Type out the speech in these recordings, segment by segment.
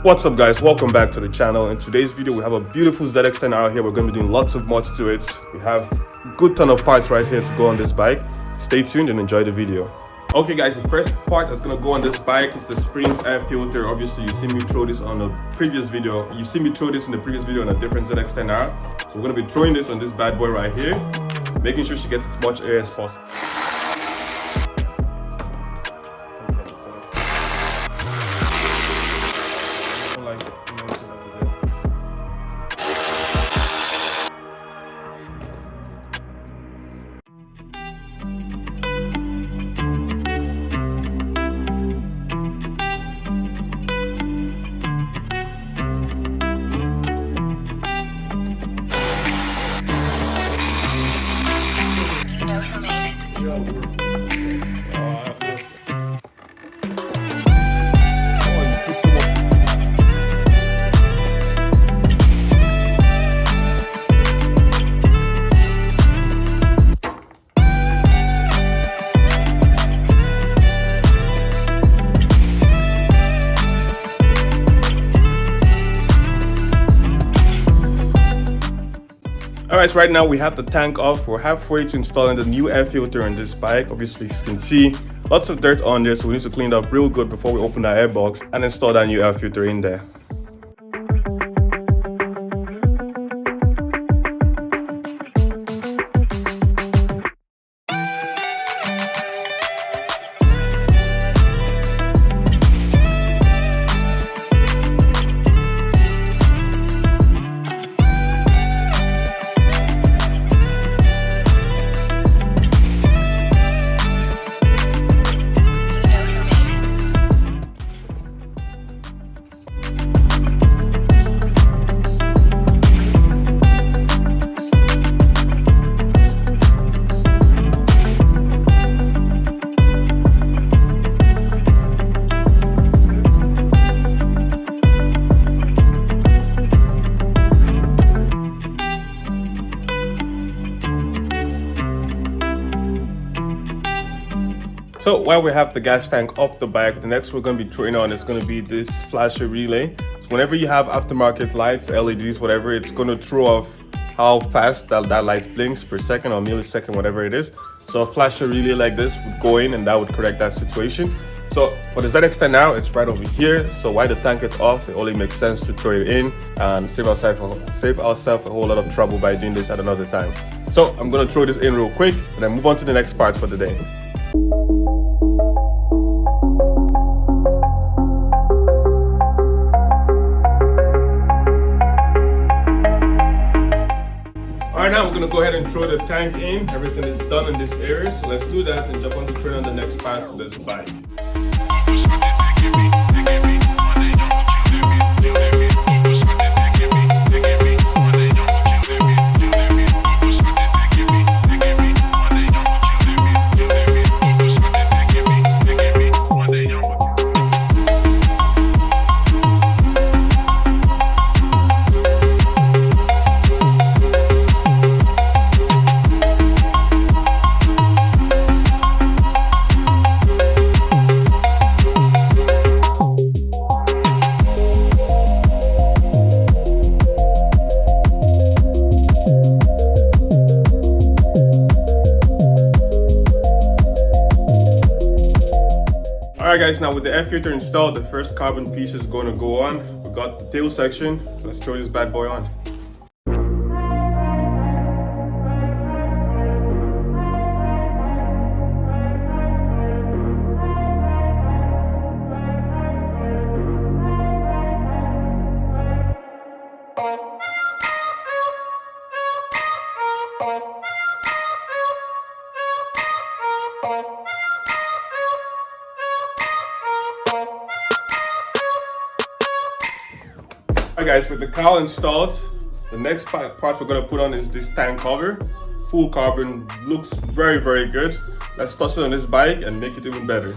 What's up guys, welcome back to the channel. In today's video we have a beautiful ZX10R here. We're going to be doing lots of mods to it. We have a good ton of parts right here to go on this bike. Stay tuned and enjoy the video. Okay guys, the first part that's going to go on this bike is the spring air filter. Obviously you see me throw this on the previous video. You've seen me throw this in the previous video on a different ZX10R. So we're going to be throwing this on this bad boy right here, making sure she gets as much air as possible. Alright, right now we have the tank off. We're halfway to installing the new air filter on this bike. Obviously you can see lots of dirt on there, so we need to clean it up real good before we open that air box and install that new air filter in there. So while we have the gas tank off the bike, the next we're going to be throwing on is going to be this flasher relay. So whenever you have aftermarket lights, LEDs, whatever, it's going to throw off how fast that light blinks per second or millisecond, whatever it is. So a flasher relay like this would go in and that would correct that situation. So for the ZX10R, it's right over here. So while the tank is off, it only makes sense to throw it in and save ourselves a whole lot of trouble by doing this at another time. So I'm going to throw this in real quick and then move on to the next part for the day. Alright, now we're going to go ahead and throw the tank in. Everything is done in this area, so let's do that and jump on to train on the next part of this bike. Alright guys, now with the air filter installed, the first carbon piece is going to go on. We got the tail section. Let's throw this bad boy on. Alright guys, with the cowl installed, the next part we're going to put on is this tank cover. Full carbon, looks very good. Let's toss it on this bike and make it even better.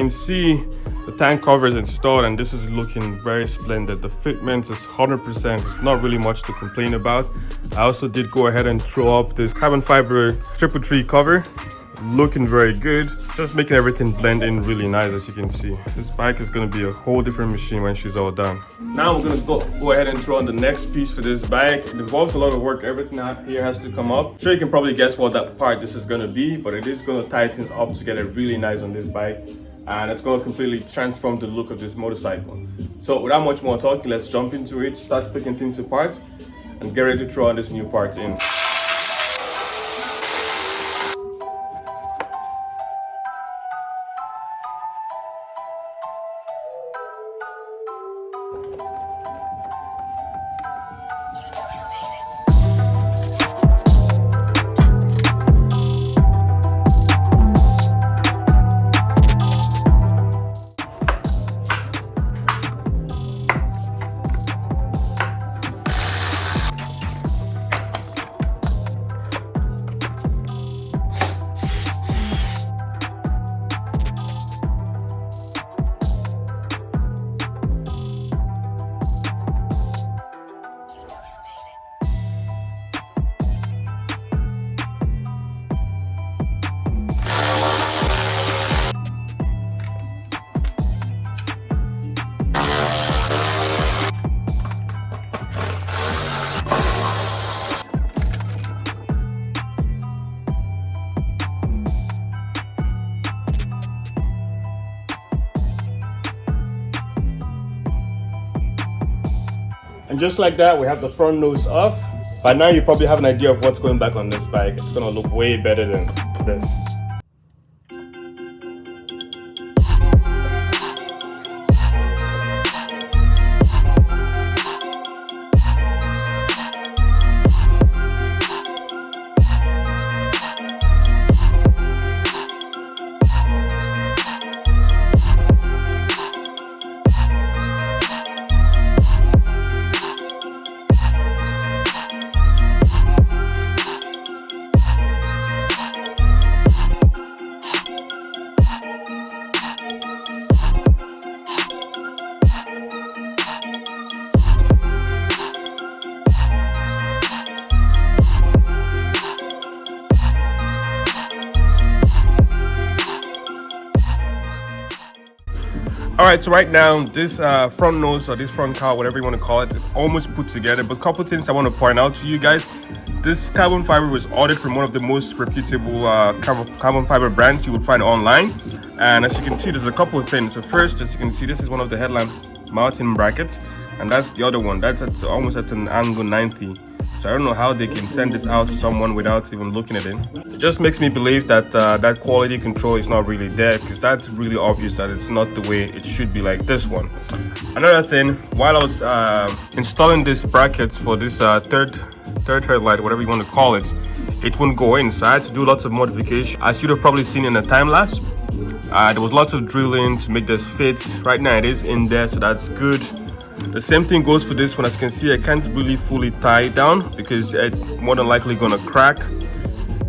can see, the tank cover is installed and this is looking very splendid. The fitment is 100%. It's not really much to complain about. I also did go ahead and throw up this carbon fiber 333 cover. Looking very good, just making everything blend in really nice. As you can see, this bike is going to be a whole different machine when she's all done. Now I'm going to go ahead and throw on the next piece for this bike. It involves a lot of work. Everything out here has to come up. Sure, you can probably guess what that part this is going to be, but it is going to tie things up to get it really nice on this bike, and it's going to completely transform the look of this motorcycle. So without much more talking, let's jump into it, start picking things apart, and get ready to throw on this new part in. And just like that, we have the front nose off. By now you probably have an idea of what's going back on this bike. It's gonna look way better than this. Alright, so right now this front nose or this front cowl, whatever you want to call it, is almost put together. But a couple things I want to point out to you guys. This carbon fiber was ordered from one of the most reputable carbon fiber brands you will find online. And as you can see, there's a couple of things. So first, as you can see, this is one of the headlamp mounting brackets, and that's the other one. That's almost at an angle 90. So I don't know how they can send this out to someone without even looking at it. It just makes me believe that that quality control is not really there, because that's really obvious that it's not the way it should be, like this one. Another thing, while I was installing these brackets for this third headlight, whatever you want to call it, it wouldn't go in. So I had to do lots of modification. As you'd have probably seen in the time lapse, there was lots of drilling to make this fit. Right now it is in there, so that's good. The same thing goes for this one. As you can see, I can't really fully tie it down because it's more than likely gonna crack,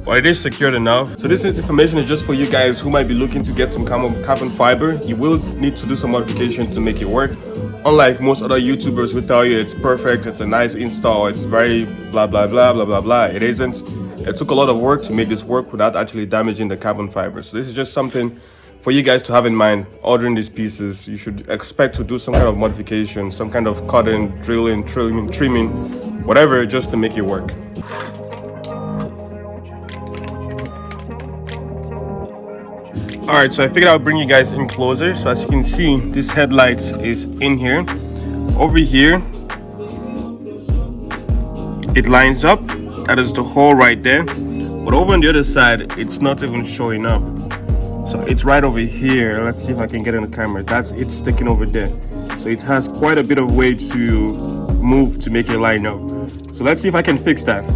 but it is secured enough. So this information is just for you guys who might be looking to get some carbon fiber. You will need to do some modification to make it work. Unlike most other YouTubers who tell you it's perfect, it's a nice install, it's very blah blah blah blah blah blah, it isn't. It took a lot of work to make this work without actually damaging the carbon fiber. So this is just something for you guys to have in mind. Ordering these pieces, you should expect to do some kind of modification, some kind of cutting, drilling, trimming, whatever, just to make it work. Alright, so I figured I'll bring you guys in closer. So as you can see, this headlight is in here. Over here, it lines up. That is the hole right there. But over on the other side, it's not even showing up. So it's right over here. Let's see if I can get in the camera. It's sticking over there. So it has quite a bit of way to move to make it line up. So let's see if I can fix that.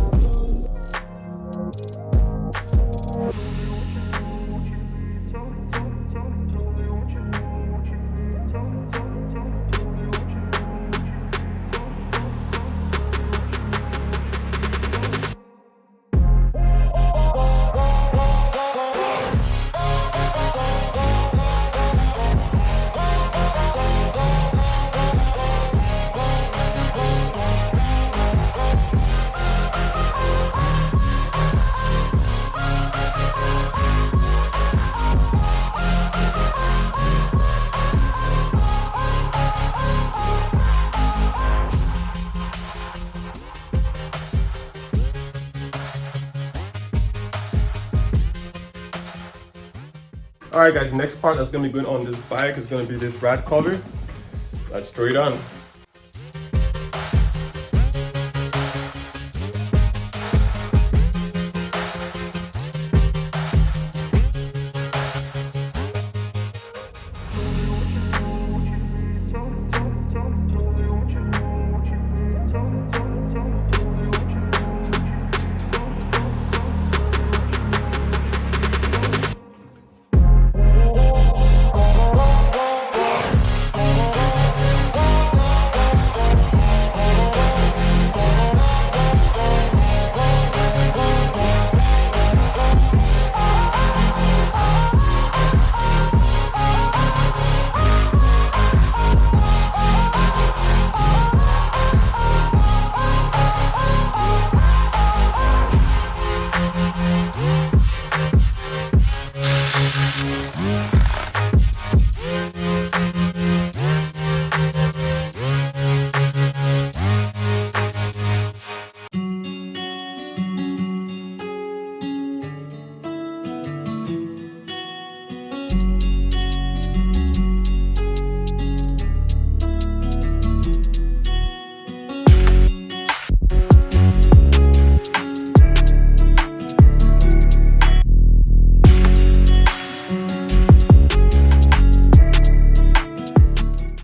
Alright guys, the next part that's going to be going on this bike is going to be this rad cover. Let's throw it on.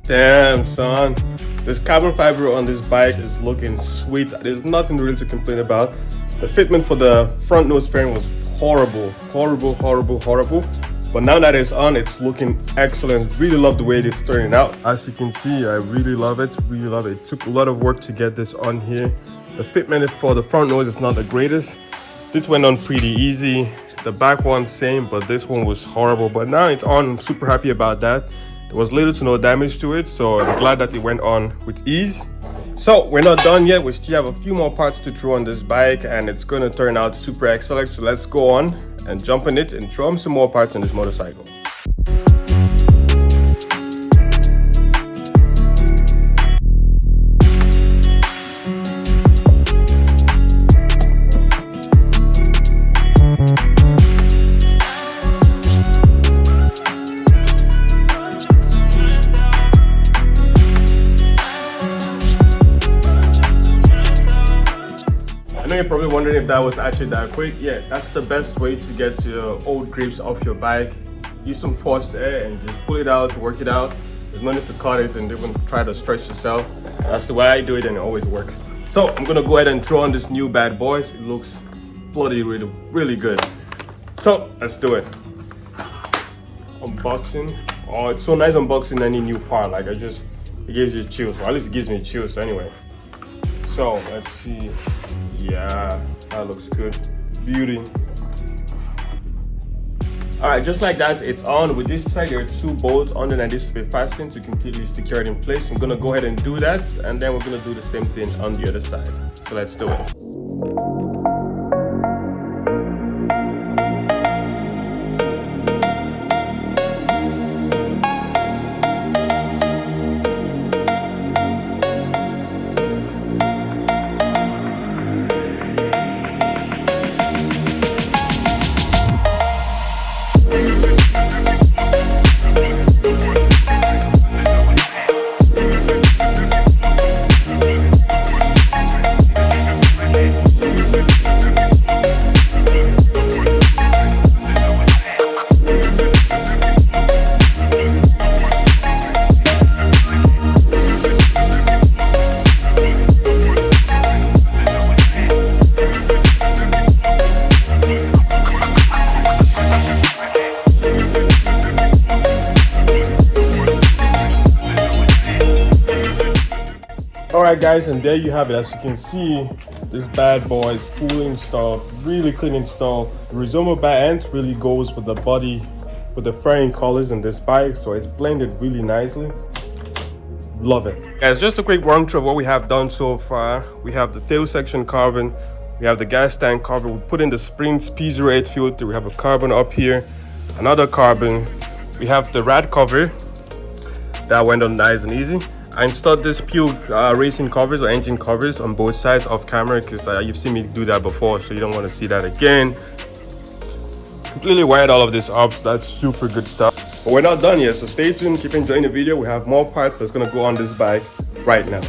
Damn son, this carbon fiber on this bike is looking sweet. There's nothing really to complain about. The fitment for the front nose fairing was horrible. But now that it's on, it's looking excellent. Really love the way it is turning out. As you can see, I really love it. It took a lot of work to get this on here. The fitment for the front nose is not the greatest. This went on pretty easy. The back one same, but this one was horrible. But now it's on. I'm super happy about that. There was little to no damage to it, so I'm glad that it went on with ease. So we're not done yet. We still have a few more parts to throw on this bike, and it's going to turn out super excellent. So let's go on and jump in it and throw on some more parts on this motorcycle. I know you're probably wondering if that was actually that quick. Yeah, that's the best way to get your old grips off your bike. Use some forced air and just pull it out, work it out. There's no need to cut it and even try to stretch yourself. That's the way I do it and it always works. So I'm gonna go ahead and throw on this new bad boys. It looks bloody really good. So let's do it. Unboxing. Oh, it's so nice unboxing any new part. Like it gives you chills. Well, at least it gives me chills anyway. So let's see. Yeah, that looks good. Beauty. Alright, just like that, it's on. With this side, there are 2 bolts on and this to be fastened to completely secure it in place. I'm gonna go ahead and do that, and then we're gonna do the same thing on the other side. So let's do it. Alright guys, and there you have it. As you can see, this bad boy is fully installed, really clean install. The Rizoma Bar End really goes with the body, with the fairing colors in this bike, so it's blended really nicely. Love it. Guys, just a quick run through of what we have done so far. We have the tail section carbon, we have the gas tank carbon, we put in the Sprint's P08 filter, we have a carbon up here, another carbon, we have the rad cover that went on nice and easy. I installed this Puig racing covers or engine covers on both sides off camera because you've seen me do that before, so you don't want to see that again. completely wired all of this up, so that's super good stuff. But we're not done yet, so stay tuned, keep enjoying the video. We have more parts that's gonna go on this bike right now.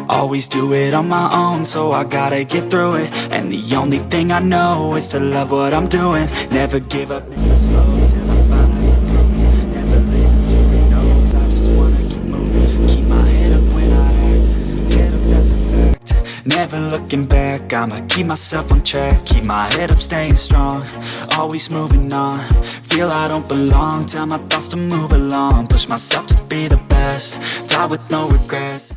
Always do it on my own, so I gotta get through it. And the only thing I know is to love what I'm doing. Never give up, never slow till I finally improve. Never listen to the no's, I just wanna keep moving. Keep my head up when I act, head up, that's a fact. Never looking back, I'ma keep myself on track. Keep my head up, staying strong, always moving on. Feel I don't belong, tell my thoughts to move along. Push myself to be the best, die with no regrets.